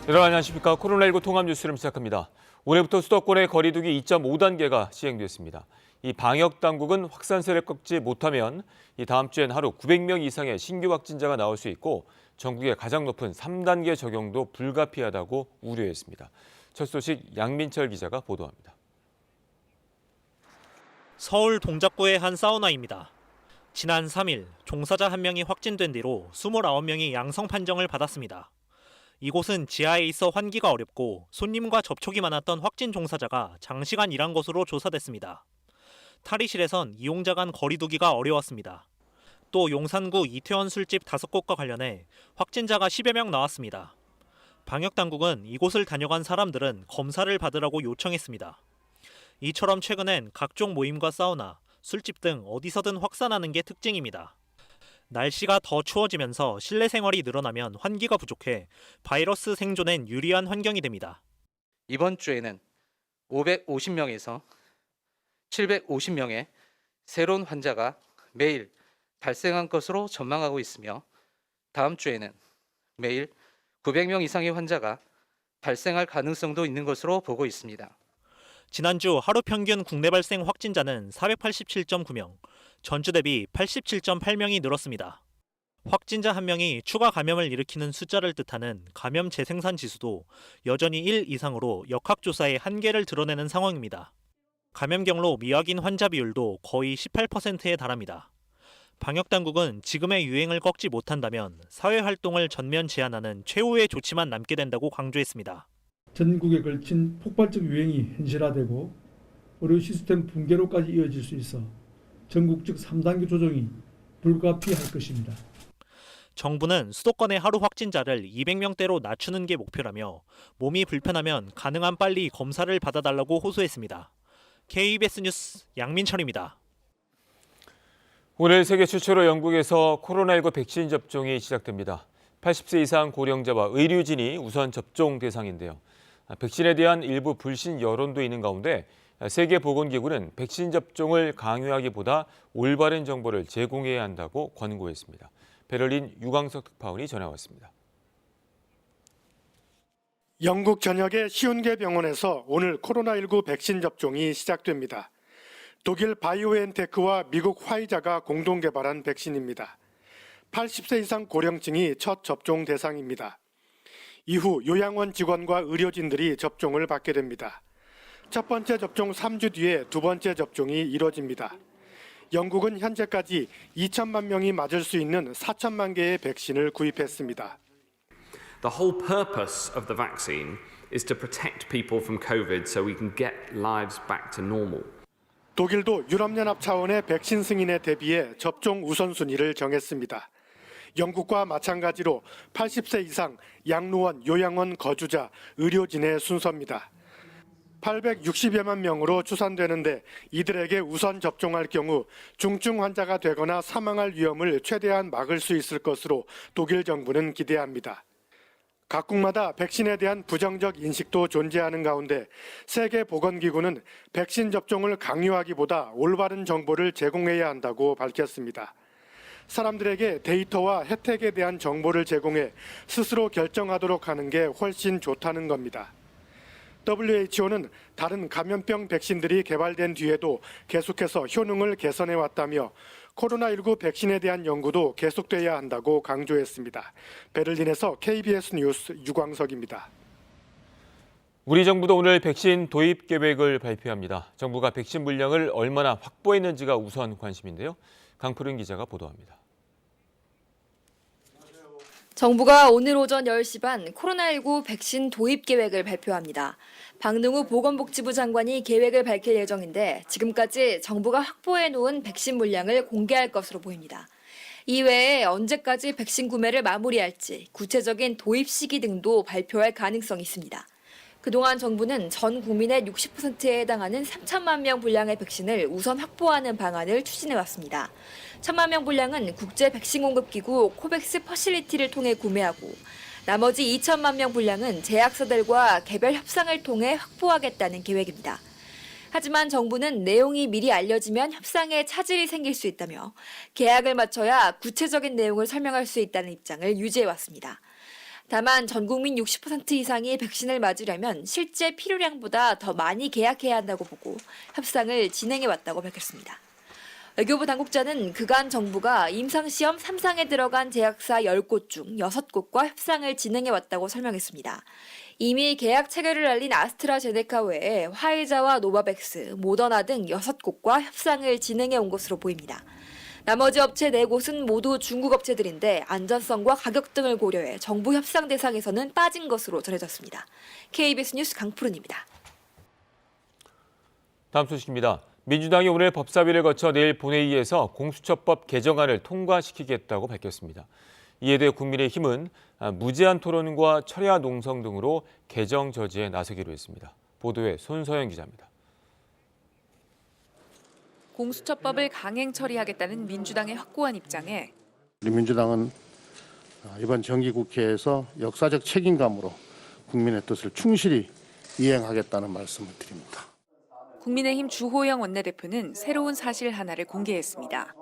여러분 안녕하십니까. 코로나19 통합 뉴스를 시작합니다. 올해부터 수도권의 거리두기 2.5단계가 시행됐습니다. 이 방역 당국은 확산세를 꺾지 못하면 이 다음 주엔 하루 900명 이상의 신규 확진자가 나올 수 있고 전국의 가장 높은 3단계 적용도 불가피하다고 우려했습니다. 첫 소식 양민철 기자가 보도합니다. 서울 동작구의 한 사우나입니다. 지난 3일 종사자 1명이 확진된 뒤로 29명이 양성 판정을 받았습니다. 이곳은 지하에 있어 환기가 어렵고 손님과 접촉이 많았던 확진 종사자가 장시간 일한 것으로 조사됐습니다. 탈의실에선 이용자 간 거리두기가 어려웠습니다. 또 용산구 이태원 술집 5곳과 관련해 확진자가 10여 명 나왔습니다. 방역당국은 이곳을 다녀간 사람들은 검사를 받으라고 요청했습니다. 이처럼 최근엔 각종 모임과 사우나, 술집 등 어디서든 확산하는 게 특징입니다. 날씨가 더 추워지면서 실내 생활이 늘어나면 환기가 부족해 바이러스 생존엔 유리한 환경이 됩니다. 이번 주에는 550명에서 750명의 새로운 환자가 매일 발생한 것으로 전망하고 있으며 다음 주에는 매일 900명 이상의 환자가 발생할 가능성도 있는 것으로 보고 있습니다. 지난주 하루 평균 국내 발생 확진자는 487.9명, 전주 대비 87.8명이 늘었습니다. 확진자 1명이 추가 감염을 일으키는 숫자를 뜻하는 감염 재생산 지수도 여전히 1 이상으로 역학조사의 한계를 드러내는 상황입니다. 감염 경로 미확인 환자 비율도 거의 18%에 달합니다. 방역당국은 지금의 유행을 꺾지 못한다면 사회활동을 전면 제한하는 최후의 조치만 남게 된다고 강조했습니다. 전국에 걸친 폭발적 유행이 현실화되고 의료 시스템 붕괴로까지 이어질 수 있어 전국적 3단계 조정이 불가피할 것입니다. 정부는 수도권의 하루 확진자를 200명대로 낮추는 게 목표라며 몸이 불편하면 가능한 빨리 검사를 받아달라고 호소했습니다. KBS 뉴스 양민철입니다. 오늘 세계 최초로 영국에서 코로나19 백신 접종이 시작됩니다. 80세 이상 고령자와 의료진이 우선 접종 대상인데요. 백신에 대한 일부 불신 여론도 있는 가운데 세계보건기구는 백신 접종을 강요하기보다 올바른 정보를 제공해야 한다고 권고했습니다. 베를린 유광석 특파원이 전해왔습니다. 영국 전역의 50개 병원에서 오늘 코로나19 백신 접종이 시작됩니다. 독일 바이오엔테크와 미국 화이자가 공동 개발한 백신입니다. 80세 이상 고령층이 첫 접종 대상입니다. 이후 요양원 직원과 의료진들이 접종을 받게 됩니다. 첫 번째 접종 3주 뒤에 두 번째 접종이 이뤄집니다. 영국은 현재까지 2천만 명이 맞을 수 있는 4천만 개의 백신을 구입했습니다. The whole purpose of the vaccine is to protect people from COVID so we can get lives back to normal. 독일도 유럽연합 차원의 백신 승인에 대비해 접종 우선순위를 정했습니다. 영국과 마찬가지로 80세 이상 양로원, 요양원 거주자, 의료진의 순서입니다. 860여만 명으로 추산되는데 이들에게 우선 접종할 경우 중증 환자가 되거나 사망할 위험을 최대한 막을 수 있을 것으로 독일 정부는 기대합니다. 각국마다 백신에 대한 부정적 인식도 존재하는 가운데 세계보건기구는 백신 접종을 강요하기보다 올바른 정보를 제공해야 한다고 밝혔습니다. 사람들에게 데이터와 혜택에 대한 정보를 제공해 스스로 결정하도록 하는 게 훨씬 좋다는 겁니다. WHO는 다른 감염병 백신들이 개발된 뒤에도 계속해서 효능을 개선해 왔다며 코로나19 백신에 대한 연구도 계속돼야 한다고 강조했습니다. 베를린에서 KBS 뉴스 유광석입니다. 우리 정부도 오늘 백신 도입 계획을 발표합니다. 정부가 백신 물량을 얼마나 확보했는지가 우선 관심인데요. 강푸른 기자가 보도합니다. 정부가 오늘 오전 10시 반 코로나19 백신 도입 계획을 발표합니다. 박능우 보건복지부 장관이 계획을 밝힐 예정인데 지금까지 정부가 확보해 놓은 백신 물량을 공개할 것으로 보입니다. 이외에 언제까지 백신 구매를 마무리할지 구체적인 도입 시기 등도 발표할 가능성이 있습니다. 그동안 정부는 전 국민의 60%에 해당하는 3천만 명 분량의 백신을 우선 확보하는 방안을 추진해왔습니다. 1천만 명 분량은 국제 백신 공급 기구 코백스 퍼실리티를 통해 구매하고 나머지 2천만 명 분량은 제약사들과 개별 협상을 통해 확보하겠다는 계획입니다. 하지만 정부는 내용이 미리 알려지면 협상에 차질이 생길 수 있다며 계약을 맞춰야 구체적인 내용을 설명할 수 있다는 입장을 유지해왔습니다. 다만 전 국민 60% 이상이 백신을 맞으려면 실제 필요량보다 더 많이 계약해야 한다고 보고 협상을 진행해 왔다고 밝혔습니다. 외교부 당국자는 그간 정부가 임상시험 3상에 들어간 제약사 10곳 중 6곳과 협상을 진행해 왔다고 설명했습니다. 이미 계약 체결을 알린 아스트라제네카 외에 화이자와 노바백스, 모더나 등 6곳과 협상을 진행해 온 것으로 보입니다. 나머지 업체 4곳은 모두 중국 업체들인데 안전성과 가격 등을 고려해 정부 협상 대상에서는 빠진 것으로 전해졌습니다. KBS 뉴스 강푸른입니다. 다음 소식입니다. 민주당이 오늘 법사위를 거쳐 내일 본회의에서 공수처법 개정안을 통과시키겠다고 밝혔습니다. 이에 대해 국민의힘은 무제한 토론과 철야 농성 등으로 개정 저지에 나서기로 했습니다. 보도에 손서영 기자입니다. 공수처법을 강행 처리하겠다는 민주당의 확고한 입장에 우리 민주당은 이번 정기국회에서 역사적 책임감으로 국민의 뜻을 충실히 이행하겠다는 말씀을 드립니다. 국민의힘 주호영 원내대표는 새로운 사실 하나를 공개했습니다.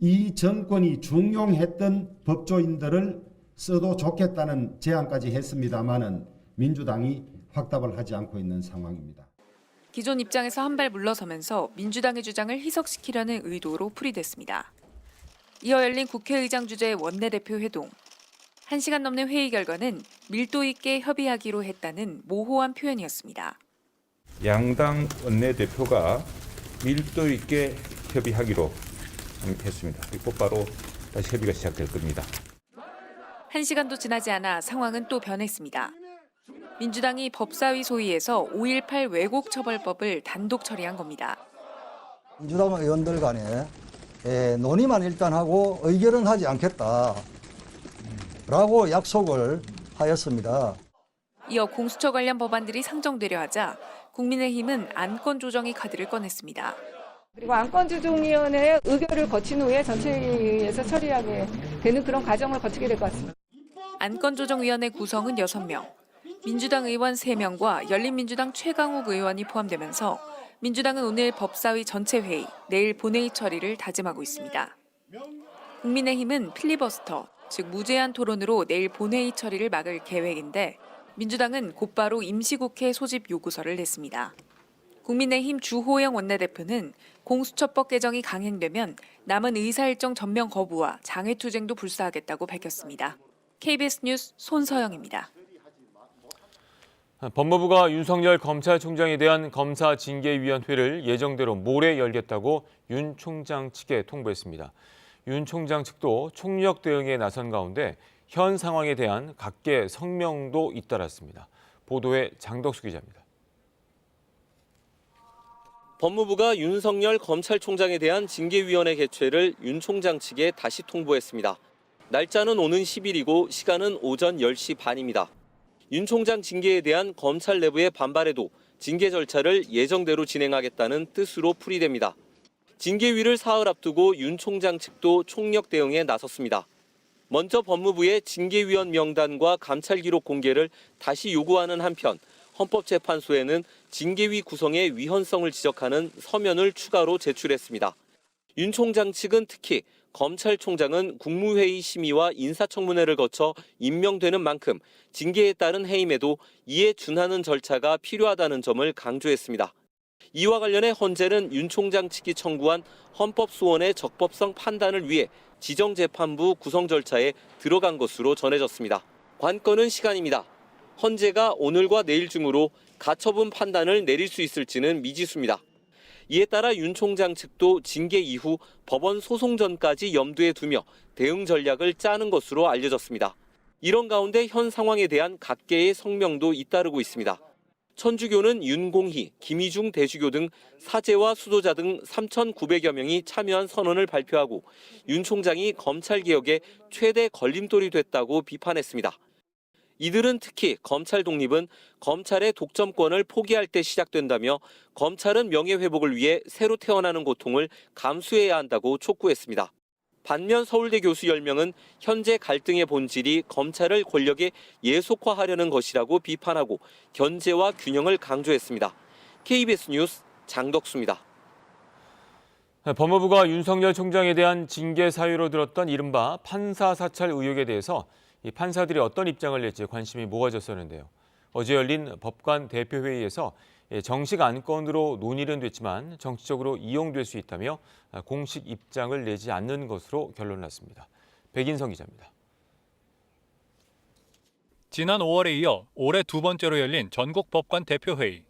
이 정권이 중용했던 법조인들을 써도 좋겠다는 제안까지 했습니다마는 민주당이 확답을 하지 않고 있는 상황입니다. 기존 입장에서 한 발 물러서면서 민주당의 주장을 희석시키려는 의도로 풀이됐습니다. 이어 열린 국회의장 주재의 원내대표 회동. 1시간 넘는 회의 결과는 밀도 있게 협의하기로 했다는 모호한 표현이었습니다. 양당 원내대표가 밀도 있게 협의하기로 했습니다. 곧바로 다시 협의가 시작될 겁니다. 1시간도 지나지 않아 상황은 또 변했습니다. 민주당이 법사위 소위에서 5.18 왜곡처벌법을 단독 처리한 겁니다. 민주당 의원들 간에 논의만 일단 하고 의결은 하지 않겠다라고 약속을 하였습니다. 이어 공수처 관련 법안들이 상정되려 하자 국민의힘은 안건 조정의 카드를 꺼냈습니다. 그리고 안건조정위원회의 의결을 거친 후에 전체회의에서 처리하게 되는 그런 과정을 거치게 될 것 같습니다. 안건조정위원회 구성은 6명, 민주당 의원 3명과 열린민주당 최강욱 의원이 포함되면서 민주당은 오늘 법사위 전체 회의, 내일 본회의 처리를 다짐하고 있습니다. 국민의힘은 필리버스터, 즉 무제한 토론으로 내일 본회의 처리를 막을 계획인데 민주당은 곧바로 임시국회 소집 요구서를 냈습니다. 국민의힘 주호영 원내대표는 공수처법 개정이 강행되면 남은 의사일정 전면 거부와 장외투쟁도 불사하겠다고 밝혔습니다. KBS 뉴스 손서영입니다. 법무부가 윤석열 검찰총장에 대한 검사징계위원회를 예정대로 모레 열겠다고 윤 총장 측에 통보했습니다. 윤 총장 측도 총력 대응에 나선 가운데 현 상황에 대한 각계 성명도 잇따랐습니다. 보도에 장덕수 기자입니다. 법무부가 윤석열 검찰총장에 대한 징계위원회 개최를 윤 총장 측에 다시 통보했습니다. 날짜는 오는 10일이고 시간은 오전 10시 반입니다. 윤 총장 징계에 대한 검찰 내부의 반발에도 징계 절차를 예정대로 진행하겠다는 뜻으로 풀이됩니다. 징계위를 사흘 앞두고 윤 총장 측도 총력 대응에 나섰습니다. 먼저 법무부의 징계위원 명단과 감찰 기록 공개를 다시 요구하는 한편 헌법재판소에는 징계위 구성의 위헌성을 지적하는 서면을 추가로 제출했습니다. 윤 총장 측은 특히 검찰총장은 국무회의 심의와 인사청문회를 거쳐 임명되는 만큼 징계에 따른 해임에도 이에 준하는 절차가 필요하다는 점을 강조했습니다. 이와 관련해 헌재는 윤 총장 측이 청구한 헌법소원의 적법성 판단을 위해 지정재판부 구성 절차에 들어간 것으로 전해졌습니다. 관건은 시간입니다. 헌재가 오늘과 내일 중으로 가처분 판단을 내릴 수 있을지는 미지수입니다. 이에 따라 윤 총장 측도 징계 이후 법원 소송 전까지 염두에 두며 대응 전략을 짜는 것으로 알려졌습니다. 이런 가운데 현 상황에 대한 각계의 성명도 잇따르고 있습니다. 천주교는 윤공희, 김희중 대주교 등 사제와 수도자 등 3,900여 명이 참여한 선언을 발표하고 윤 총장이 검찰개혁의 최대 걸림돌이 됐다고 비판했습니다. 이들은 특히 검찰 독립은 검찰의 독점권을 포기할 때 시작된다며 검찰은 명예회복을 위해 새로 태어나는 고통을 감수해야 한다고 촉구했습니다. 반면 서울대 교수 10명은 현재 갈등의 본질이 검찰을 권력에 예속화하려는 것이라고 비판하고 견제와 균형을 강조했습니다. KBS 뉴스 장덕수입니다. 법무부가 윤석열 총장에 대한 징계 사유로 들었던 이른바 판사 사찰 의혹에 대해서 이 판사들이 어떤 입장을 낼지 관심이 모아졌었는데요. 어제 열린 법관 대표회의에서 정식 안건으로 논의는 됐지만 정치적으로 이용될 수 있다며 공식 입장을 내지 않는 것으로 결론났습니다. 백인성 기자입니다. 지난 5월에 이어 올해 두 번째로 열린 전국 법관 대표회의.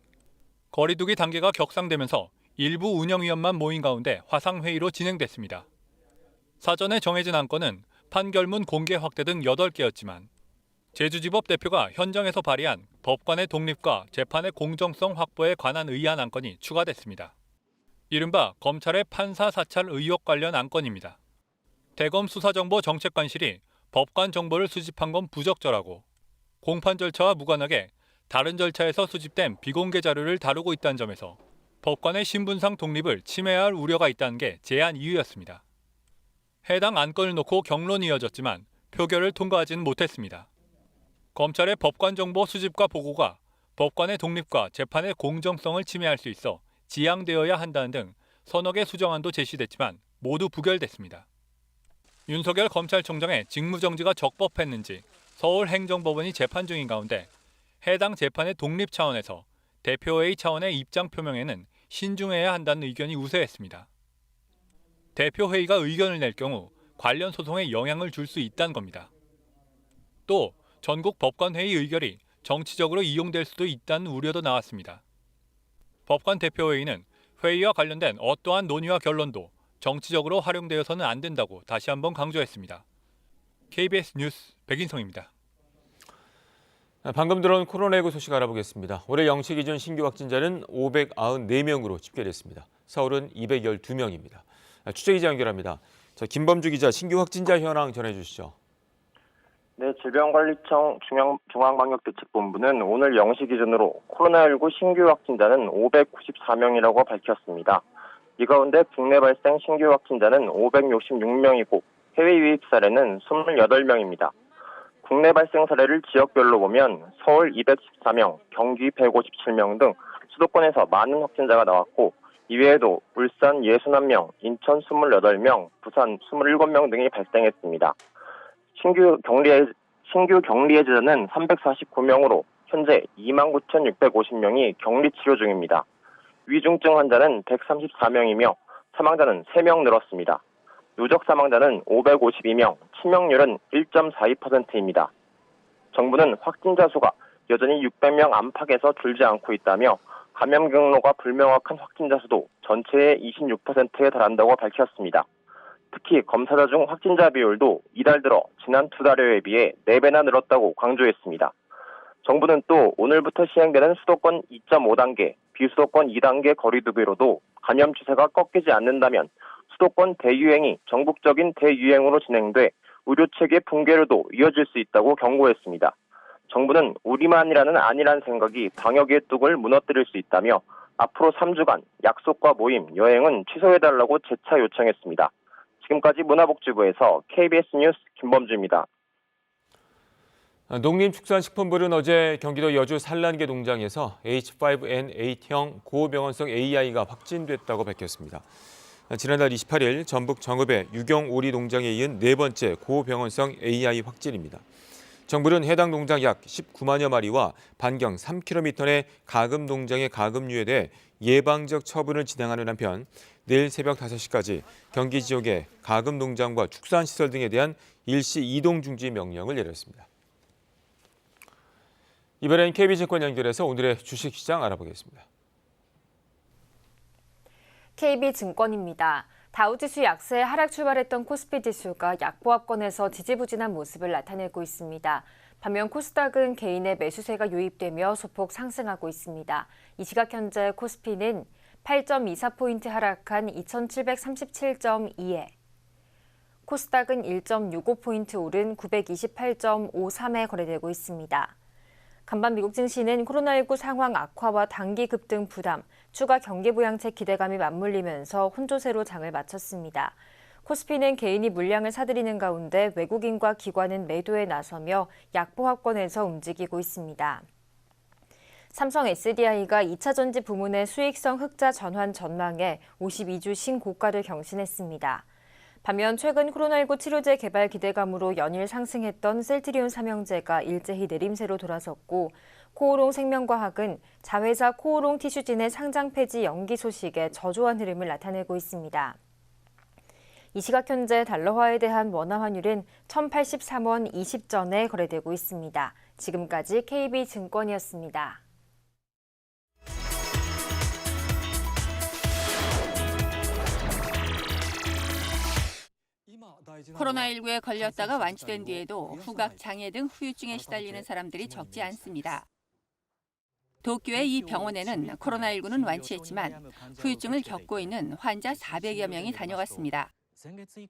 거리두기 단계가 격상되면서 일부 운영위원만 모인 가운데 화상회의로 진행됐습니다. 사전에 정해진 안건은 판결문 공개 확대 등 8개였지만 제주지법 대표가 현장에서 발의한 법관의 독립과 재판의 공정성 확보에 관한 의안 안건이 추가됐습니다. 이른바 검찰의 판사 사찰 의혹 관련 안건입니다. 대검 수사정보정책관실이 법관 정보를 수집한 건 부적절하고 공판 절차와 무관하게 다른 절차에서 수집된 비공개 자료를 다루고 있다는 점에서 법관의 신분상 독립을 침해할 우려가 있다는 게 제안 이유였습니다. 해당 안건을 놓고 경론이 이어졌지만 표결을 통과하지는 못했습니다. 검찰의 법관 정보 수집과 보고가 법관의 독립과 재판의 공정성을 침해할 수 있어 지양되어야 한다는 등 서너 개 수정안도 제시됐지만 모두 부결됐습니다. 윤석열 검찰총장의 직무정지가 적법했는지 서울행정법원이 재판 중인 가운데 해당 재판의 독립 차원에서 대표회의 차원의 입장 표명에는 신중해야 한다는 의견이 우세했습니다. 대표회의가 의견을 낼 경우 관련 소송에 영향을 줄 수 있다는 겁니다. 또 전국 법관회의 의결이 정치적으로 이용될 수도 있다는 우려도 나왔습니다. 법관 대표회의는 회의와 관련된 어떠한 논의와 결론도 정치적으로 활용되어서는 안 된다고 다시 한번 강조했습니다. KBS 뉴스 백인성입니다. 방금 들어온 코로나19 소식 알아보겠습니다. 올해 0시 기준 신규 확진자는 594명으로 집계됐습니다. 서울은 212명입니다. 취재기자 연결합니다. 김범주 기자, 신규 확진자 현황 전해주시죠. 네, 질병관리청 중앙방역대책본부는 오늘 0시 기준으로 코로나19 신규 확진자는 594명이라고 밝혔습니다. 이 가운데 국내 발생 신규 확진자는 566명이고 해외 유입 사례는 28명입니다. 국내 발생 사례를 지역별로 보면 서울 214명, 경기 157명 등 수도권에서 많은 확진자가 나왔고 이외에도 울산 61명, 인천 28명, 부산 27명 등이 발생했습니다. 신규 격리 해제자는 349명으로 현재 29,650명이 격리 치료 중입니다. 위중증 환자는 134명이며 사망자는 3명 늘었습니다. 누적 사망자는 552명, 치명률은 1.42%입니다. 정부는 확진자 수가 여전히 600명 안팎에서 줄지 않고 있다며 감염 경로가 불명확한 확진자 수도 전체의 26%에 달한다고 밝혔습니다. 특히 검사자 중 확진자 비율도 이달 들어 지난 2달여에 비해 4배나 늘었다고 강조했습니다. 정부는 또 오늘부터 시행되는 수도권 2.5단계, 비수도권 2단계 거리두기로도 감염 추세가 꺾이지 않는다면 수도권 대유행이 전국적인 대유행으로 진행돼 의료체계 붕괴로도 이어질 수 있다고 경고했습니다. 정부는 우리만이라는 아니란 생각이 방역의 뚝을 무너뜨릴 수 있다며 앞으로 3주간 약속과 모임, 여행은 취소해달라고 재차 요청했습니다. 지금까지 문화복지부에서 KBS 뉴스 김범주입니다. 농림축산식품부는 어제 경기도 여주 산란계 농장에서 H5N8형 고병원성 AI가 확진됐다고 밝혔습니다. 지난달 28일 전북 정읍의 유경오리 농장에 이은 네 번째 고병원성 AI 확진입니다. 정부는 해당 농장 약 19만여 마리와 반경 3km 내 가금 농장의 가금류에 대해 예방적 처분을 진행하는 한편 내일 새벽 5시까지 경기 지역의 가금 농장과 축산시설 등에 대한 일시 이동 중지 명령을 내렸습니다. 이번엔 KB증권 연결해서 오늘의 주식시장 알아보겠습니다. KB증권입니다. 다우지수 약세에 하락 출발했던 코스피 지수가 약보합권에서 지지부진한 모습을 나타내고 있습니다. 반면 코스닥은 개인의 매수세가 유입되며 소폭 상승하고 있습니다. 이 시각 현재 코스피는 8.24포인트 하락한 2737.2에 코스닥은 1.65포인트 오른 928.53에 거래되고 있습니다. 간밤 미국 증시는 코로나19 상황 악화와 단기 급등 부담, 추가 경기 부양책 기대감이 맞물리면서 혼조세로 장을 마쳤습니다. 코스피는 개인이 물량을 사들이는 가운데 외국인과 기관은 매도에 나서며 약보합권에서 움직이고 있습니다. 삼성 SDI가 2차 전지 부문의 수익성 흑자 전환 전망에 52주 신고가를 경신했습니다. 반면 최근 코로나19 치료제 개발 기대감으로 연일 상승했던 셀트리온 삼형제가 일제히 내림세로 돌아섰고 코오롱 생명과학은 자회사 코오롱 티슈진의 상장 폐지 연기 소식에 저조한 흐름을 나타내고 있습니다. 이 시각 현재 달러화에 대한 원화 환율은 1,083원 20전에 거래되고 있습니다. 지금까지 KB증권이었습니다. 코로나19에 걸렸다가 완치된 뒤에도 후각 장애 등 후유증에 시달리는 사람들이 적지 않습니다. 도쿄의 이 병원에는 코로나19는 완치했지만 후유증을 겪고 있는 환자 400여 명이 다녀갔습니다.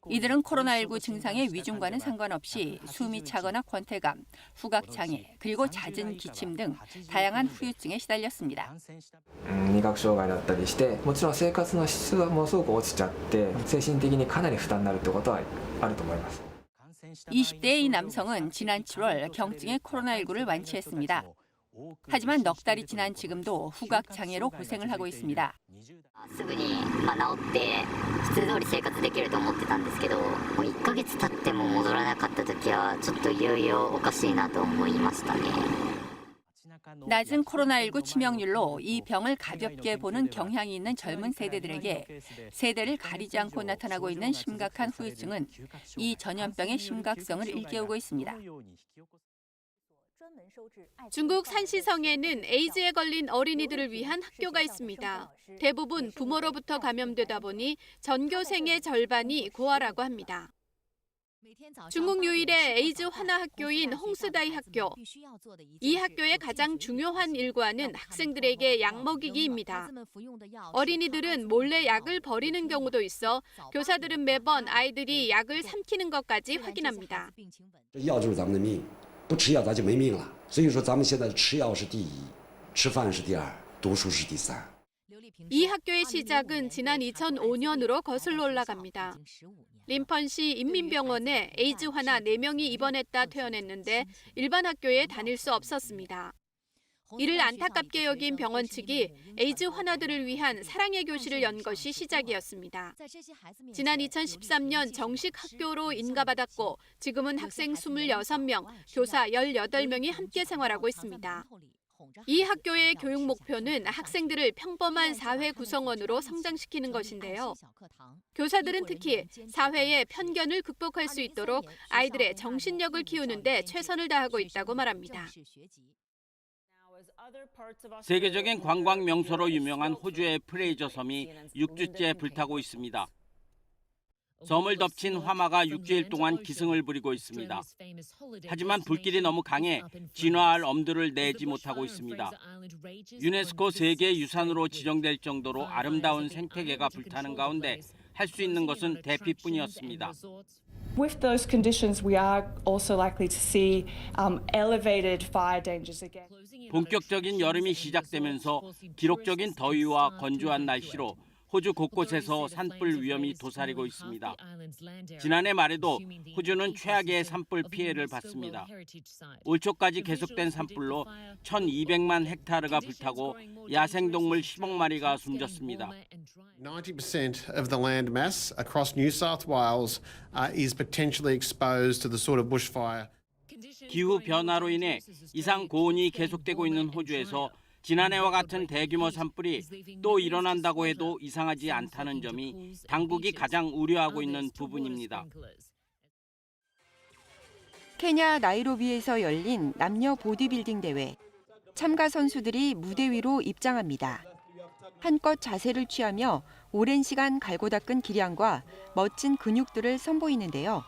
이들은 코로나19 증상의 위중과는 상관없이 숨이 차거나 권태감, 후각장애, 그리고 잦은 기침 등 다양한 후유증에 시달렸습니다. 味覚障害だったりして、もちろん生活の質もすごく落ちちゃって、精神的にかなり負担になるってことはあると思います。 20대의 이 남성은 지난 7월 경증의 코로나19를 완치했습니다. 하지만 넉 달이 지난 지금도 후각장애로 고생을 하고 있습니다. すぐに治って普通通り生活できると思ってたんですけど、もう1ヶ月経っても戻らなかった時はちょっといよいよおかしいなと思いましたね. 낮은 코로나19 치명률로 이 병을 가볍게 보는 경향이 있는 젊은 세대들에게 세대를 가리지 않고 나타나고 있는 심각한 후유증은 이 전염병의 심각성을 일깨우고 있습니다. 중국 산시성에는 에이즈에 걸린 어린이들을 위한 학교가 있습니다. 대부분 부모로부터 감염되다 보니 전교생의 절반이 고아라고 합니다. 중국 유일의 에이즈 환화 학교인 홍스다이 학교. 이 학교의 가장 중요한 일과는 학생들에게 약 먹이기입니다. 어린이들은 몰래 약을 버리는 경우도 있어 교사들은 매번 아이들이 약을 삼키는 것까지 확인합니다. 药就是咱们的命，不吃药咱就没命了。所以说咱们现在吃药是第一，吃饭是第二，读书是第三。 이 학교의 시작은 지난 2005년으로 거슬러 올라갑니다. 림펀시 인민병원에 에이즈 환자 4명이 입원했다 퇴원했는데 일반 학교에 다닐 수 없었습니다. 이를 안타깝게 여긴 병원 측이 에이즈 환자들을 위한 사랑의 교실을 연 것이 시작이었습니다. 지난 2013년 정식 학교로 인가받았고 지금은 학생 26명, 교사 18명이 함께 생활하고 있습니다. 이 학교의 교육 목표는 학생들을 평범한 사회 구성원으로 성장시키는 것인데요. 교사들은 특히 사회의 편견을 극복할 수 있도록 아이들의 정신력을 키우는 데 최선을 다하고 있다고 말합니다. 세계적인 관광 명소로 유명한 호주의 프레이저 섬이 6주째 불타고 있습니다. 섬을 덮친 화마가 6주일 동안 기승을 부리고 있습니다. 하지만 불길이 너무 강해 진화할 엄두를 내지 못하고 있습니다. 유네스코 세계유산으로 지정될 정도로 아름다운 생태계가 불타는 가운데 할 수 있는 것은 대피뿐이었습니다. With those conditions, we are also likely to see elevated fire dangers again. 본격적인 여름이 시작되면서 기록적인 더위와 건조한 날씨로 호주 곳곳에서 산불 위험이 도사리고 있습니다. 지난해 말에도 호주는 최악의 산불 피해를 봤습니다. 올 초까지 계속된 산불로 1,200만 헥타르가 불타고 야생동물 10억 마리가 숨졌습니다. 90% of the land mass across New South Wales is potentially exposed to the sort of bushfire. 기후 변화로 인해 이상 고온이 계속되고 있는 호주에서 지난해와 같은 대규모 산불이 또 일어난다고 해도 이상하지 않다는 점이 당국이 가장 우려하고 있는 부분입니다. 케냐 나이로비에서 열린 남녀 보디빌딩 대회. 참가 선수들이 무대 위로 입장합니다. 한껏 자세를 취하며 오랜 시간 갈고 닦은 기량과 멋진 근육들을 선보이는데요.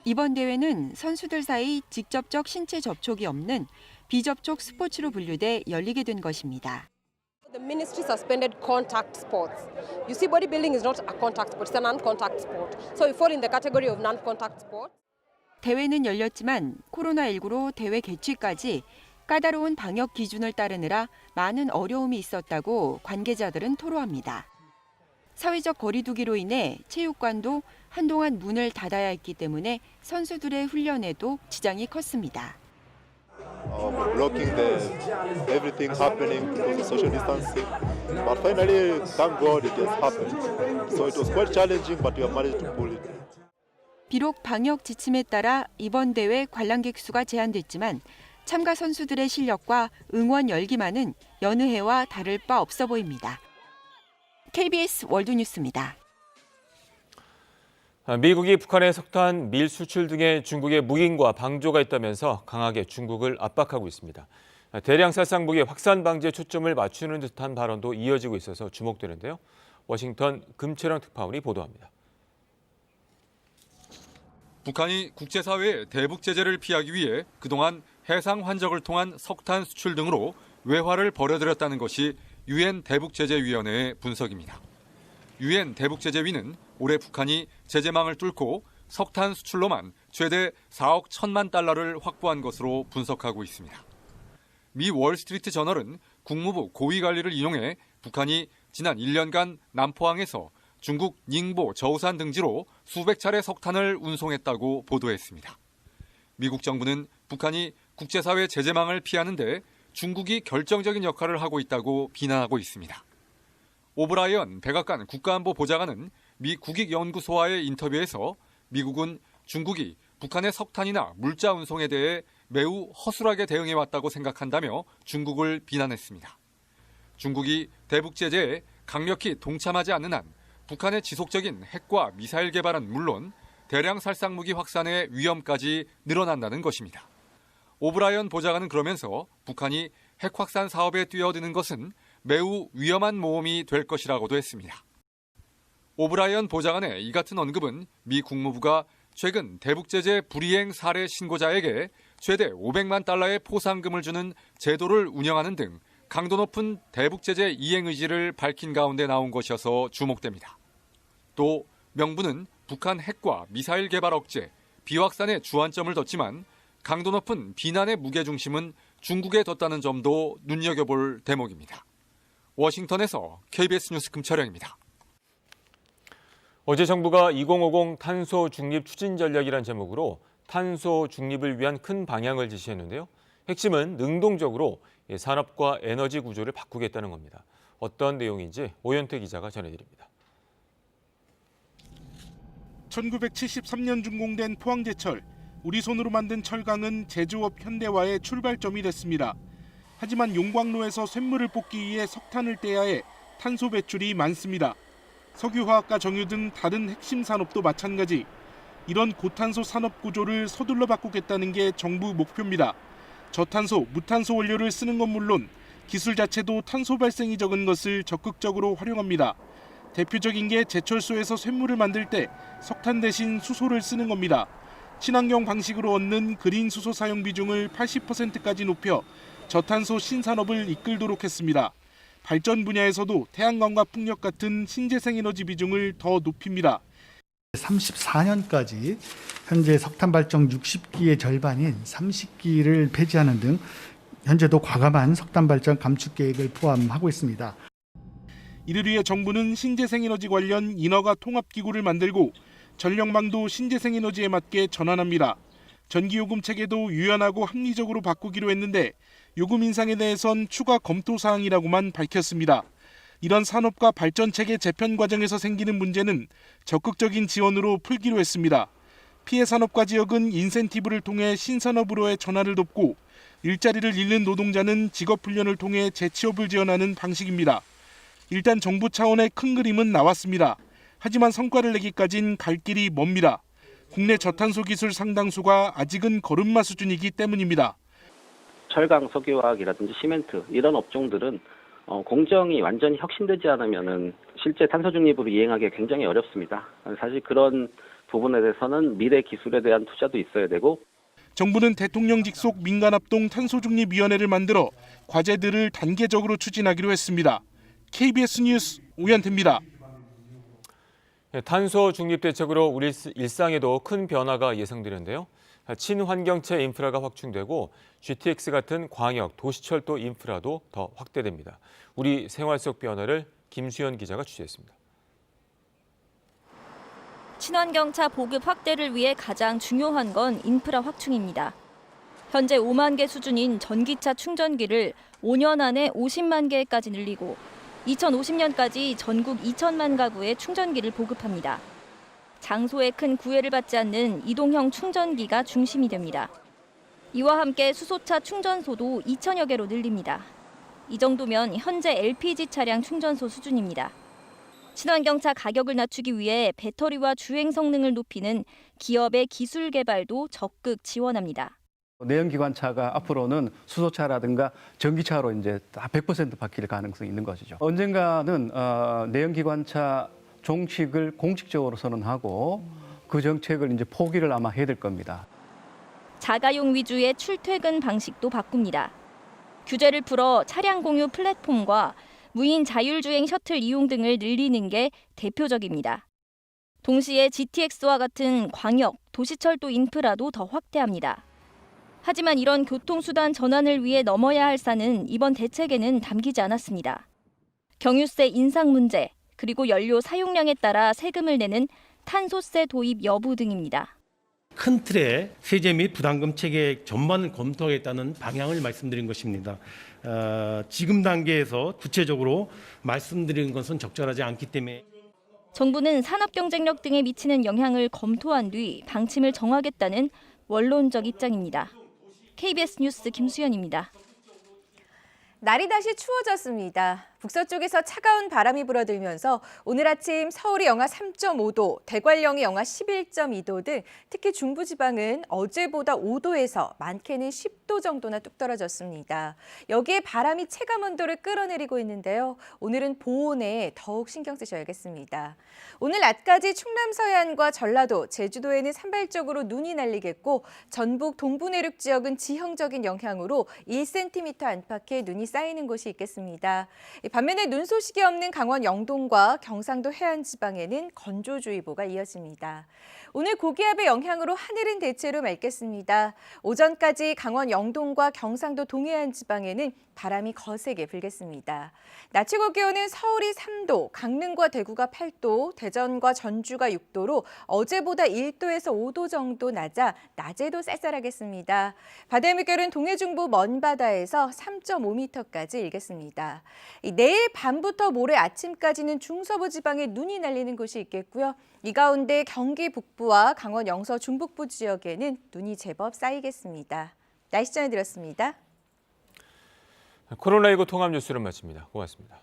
이번 대회는 선수들 사이 직접적 신체 접촉이 없는 비접촉 스포츠로 분류돼 열리게 된 것입니다. The ministry suspended contact sports. You see, bodybuilding is not a contact sport; it's a non-contact sport. So we fall in the category of non-contact sport. 대회는 열렸지만 코로나19로 대회 개최까지 까다로운 방역 기준을 따르느라 많은 어려움이 있었다고 관계자들은 토로합니다. 사회적 거리두기로 인해 체육관도 한동안 문을 닫아야 했기 때문에 선수들의 훈련에도 지장이 컸습니다. Blocking everything happening because of social distancing, but finally, thank God, it has happened. So it was quite challenging, but we have managed to pull it. 비록 방역 지침에 따라 이번 대회 관람객 수가 제한됐지만 참가 선수들의 실력과 응원 열기만은 여느 해와 다를 바 없어 보입니다. KBS 월드뉴스입니다. 미국이 북한의 석탄, 밀 수출 등의 중국의 묵인과 방조가 있다면서 강하게 중국을 압박하고 있습니다. 대량 살상 무기 확산 방지에 초점을 맞추는 듯한 발언도 이어지고 있어서 주목되는데요. 워싱턴 금채령 특파원이 보도합니다. 북한이 국제사회의 대북 제재를 피하기 위해 그동안 해상 환적을 통한 석탄 수출 등으로 외화를 벌여들였다는 것이 유엔 대북제재위원회의 분석입니다. 유엔 대북제재위는 올해 북한이 제재망을 뚫고 석탄 수출로만 최대 4억 1천만 달러를 확보한 것으로 분석하고 있습니다. 미 월스트리트 저널은 국무부 고위 관리를 인용해 북한이 지난 1년간 남포항에서 중국 닝보 저우산 등지로 수백 차례 석탄을 운송했다고 보도했습니다. 미국 정부는 북한이 국제사회 제재망을 피하는데 중국이 결정적인 역할을 하고 있다고 비난하고 있습니다. 오브라이언 백악관 국가안보보좌관은 미 국익연구소와의 인터뷰에서 미국은 중국이 북한의 석탄이나 물자 운송에 대해 매우 허술하게 대응해왔다고 생각한다며 중국을 비난했습니다. 중국이 대북 제재에 강력히 동참하지 않는 한 북한의 지속적인 핵과 미사일 개발은 물론 대량 살상 무기 확산의 위험까지 늘어난다는 것입니다. 오브라이언 보좌관은 그러면서 북한이 핵 확산 사업에 뛰어드는 것은 매우 위험한 모험이 될 것이라고도 했습니다. 오브라이언 보좌관의 이 같은 언급은 미 국무부가 최근 대북 제재 불이행 사례 신고자에게 최대 500만 달러의 포상금을 주는 제도를 운영하는 등 강도 높은 대북 제재 이행 의지를 밝힌 가운데 나온 것이어서 주목됩니다. 또 명분은 북한 핵과 미사일 개발 억제, 비확산에 주안점을 뒀지만 강도 높은 비난의 무게중심은 중국에 뒀다는 점도 눈여겨볼 대목입니다. 워싱턴에서 KBS 뉴스 금철영입니다. 어제 정부가 2050 탄소 중립 추진 전략이란 제목으로 탄소 중립을 위한 큰 방향을 제시했는데요. 핵심은 능동적으로 산업과 에너지 구조를 바꾸겠다는 겁니다. 어떤 내용인지 오현태 기자가 전해드립니다. 1973년 준공된 포항제철. 우리 손으로 만든 철강은 제조업 현대화의 출발점이 됐습니다. 하지만 용광로에서 쇳물을 뽑기 위해 석탄을 떼야 해 탄소 배출이 많습니다. 석유화학과 정유 등 다른 핵심 산업도 마찬가지. 이런 고탄소 산업 구조를 서둘러 바꾸겠다는 게 정부 목표입니다. 저탄소, 무탄소 원료를 쓰는 건 물론 기술 자체도 탄소 발생이 적은 것을 적극적으로 활용합니다. 대표적인 게 제철소에서 쇳물을 만들 때 석탄 대신 수소를 쓰는 겁니다. 친환경 방식으로 얻는 그린 수소 사용 비중을 80%까지 높여 저탄소 신산업을 이끌도록 했습니다. 발전 분야에서도 태양광과 풍력 같은 신재생 에너지 비중을 더 높입니다. 34년까지 현재 석탄 발전 60기의 절반인 30기를 폐지하는 등 현재도 과감한 석탄 발전 감축 계획을 포함하고 있습니다. 이를 위해 정부는 신재생 에너지 관련 인허가 통합기구를 만들고 전력망도 신재생 에너지에 맞게 전환합니다. 전기요금 체계도 유연하고 합리적으로 바꾸기로 했는데 요금 인상에 대해선 추가 검토 사항이라고만 밝혔습니다. 이런 산업과 발전 체계 재편 과정에서 생기는 문제는 적극적인 지원으로 풀기로 했습니다. 피해 산업과 지역은 인센티브를 통해 신산업으로의 전환을 돕고 일자리를 잃는 노동자는 직업훈련을 통해 재취업을 지원하는 방식입니다. 일단 정부 차원의 큰 그림은 나왔습니다. 하지만 성과를 내기까진 갈 길이 멉니다. 국내 저탄소 기술 상당수가 아직은 걸음마 수준이기 때문입니다. 철강, 석유화학이라든지 시멘트 이런 업종들은 공정이 완전히 혁신되지 않으면은 실제 탄소 중립으로 이행하기 굉장히 어렵습니다. 사실 그런 부분에 대해서는 미래 기술에 대한 투자도 있어야 되고 정부는 대통령 직속 민간합동 탄소중립위원회를 만들어 과제들을 단계적으로 추진하기로 했습니다. KBS 뉴스 오현태입니다. 탄소 중립 대책으로 우리 일상에도 큰 변화가 예상되는데요. 친환경체 인프라가 확충되고 GTX 같은 광역, 도시철도 인프라도 더 확대됩니다. 우리 생활 속 변화를 김수현 기자가 취재했습니다. 친환경차 보급 확대를 위해 가장 중요한 건 인프라 확충입니다. 현재 5만 개 수준인 전기차 충전기를 5년 안에 50만 개까지 늘리고 2050년까지 전국 2천만 가구에 충전기를 보급합니다. 장소에 큰 구애를 받지 않는 이동형 충전기가 중심이 됩니다. 이와 함께 수소차 충전소도 2,000여 개로 늘립니다. 이 정도면 현재 LPG 차량 충전소 수준입니다. 친환경차 가격을 낮추기 위해 배터리와 주행 성능을 높이는 기업의 기술 개발도 적극 지원합니다. 내연기관차가 앞으로는 수소차라든가 전기차로 이제 다 100% 바뀔 가능성이 있는 것이죠. 언젠가는 내연기관차 종식을 공식적으로 선언하고 그 정책을 이제 포기를 아마 해야 될 겁니다. 자가용 위주의 출퇴근 방식도 바꿉니다. 규제를 풀어 차량 공유 플랫폼과 무인 자율주행 셔틀 이용 등을 늘리는 게 대표적입니다. 동시에 GTX와 같은 광역, 도시철도 인프라도 더 확대합니다. 하지만 이런 교통수단 전환을 위해 넘어야 할 산은 이번 대책에는 담기지 않았습니다. 경유세 인상 문제, 그리고 연료 사용량에 따라 세금을 내는 탄소세 도입 여부 등입니다. 큰 틀의 세제 및 부담금 체계 전반을 검토하겠다는 방향을 말씀드린 것입니다. 지금 단계에서 구체적으로 말씀드리는 것은 적절하지 않기 때문에 정부는 산업 경쟁력 등에 미치는 영향을 검토한 뒤 방침을 정하겠다는 원론적 입장입니다. KBS 뉴스 김수연입니다. 날이 다시 추워졌습니다. 북서쪽에서 차가운 바람이 불어들면서 오늘 아침 서울이 영하 3.5도, 대관령이 영하 11.2도 등 특히 중부지방은 어제보다 5도에서 많게는 10도 정도나 뚝 떨어졌습니다. 여기에 바람이 체감온도를 끌어내리고 있는데요. 오늘은 보온에 더욱 신경 쓰셔야겠습니다. 오늘 낮까지 충남 서해안과 전라도, 제주도에는 산발적으로 눈이 날리겠고 전북 동부 내륙 지역은 지형적인 영향으로 1cm 안팎의 눈이 쌓이는 곳이 있겠습니다. 반면에 눈 소식이 없는 강원 영동과 경상도 해안 지방에는 건조주의보가 이어집니다. 오늘 고기압의 영향으로 하늘은 대체로 맑겠습니다. 오전까지 강원 영동과 경상도 동해안 지방에는 바람이 거세게 불겠습니다. 낮 최고 기온은 서울이 3도, 강릉과 대구가 8도, 대전과 전주가 6도로 어제보다 1도에서 5도 정도 낮아 낮에도 쌀쌀하겠습니다. 바다의 물결은 동해중부 먼바다에서 3.5m까지 일겠습니다. 내일 밤부터 모레 아침까지는 중서부 지방에 눈이 날리는 곳이 있겠고요. 이 가운데 경기 북부와 강원 영서 중북부 지역에는 눈이 제법 쌓이겠습니다. 날씨 전해드렸습니다. 코로나19 통합 뉴스를 마칩니다. 고맙습니다.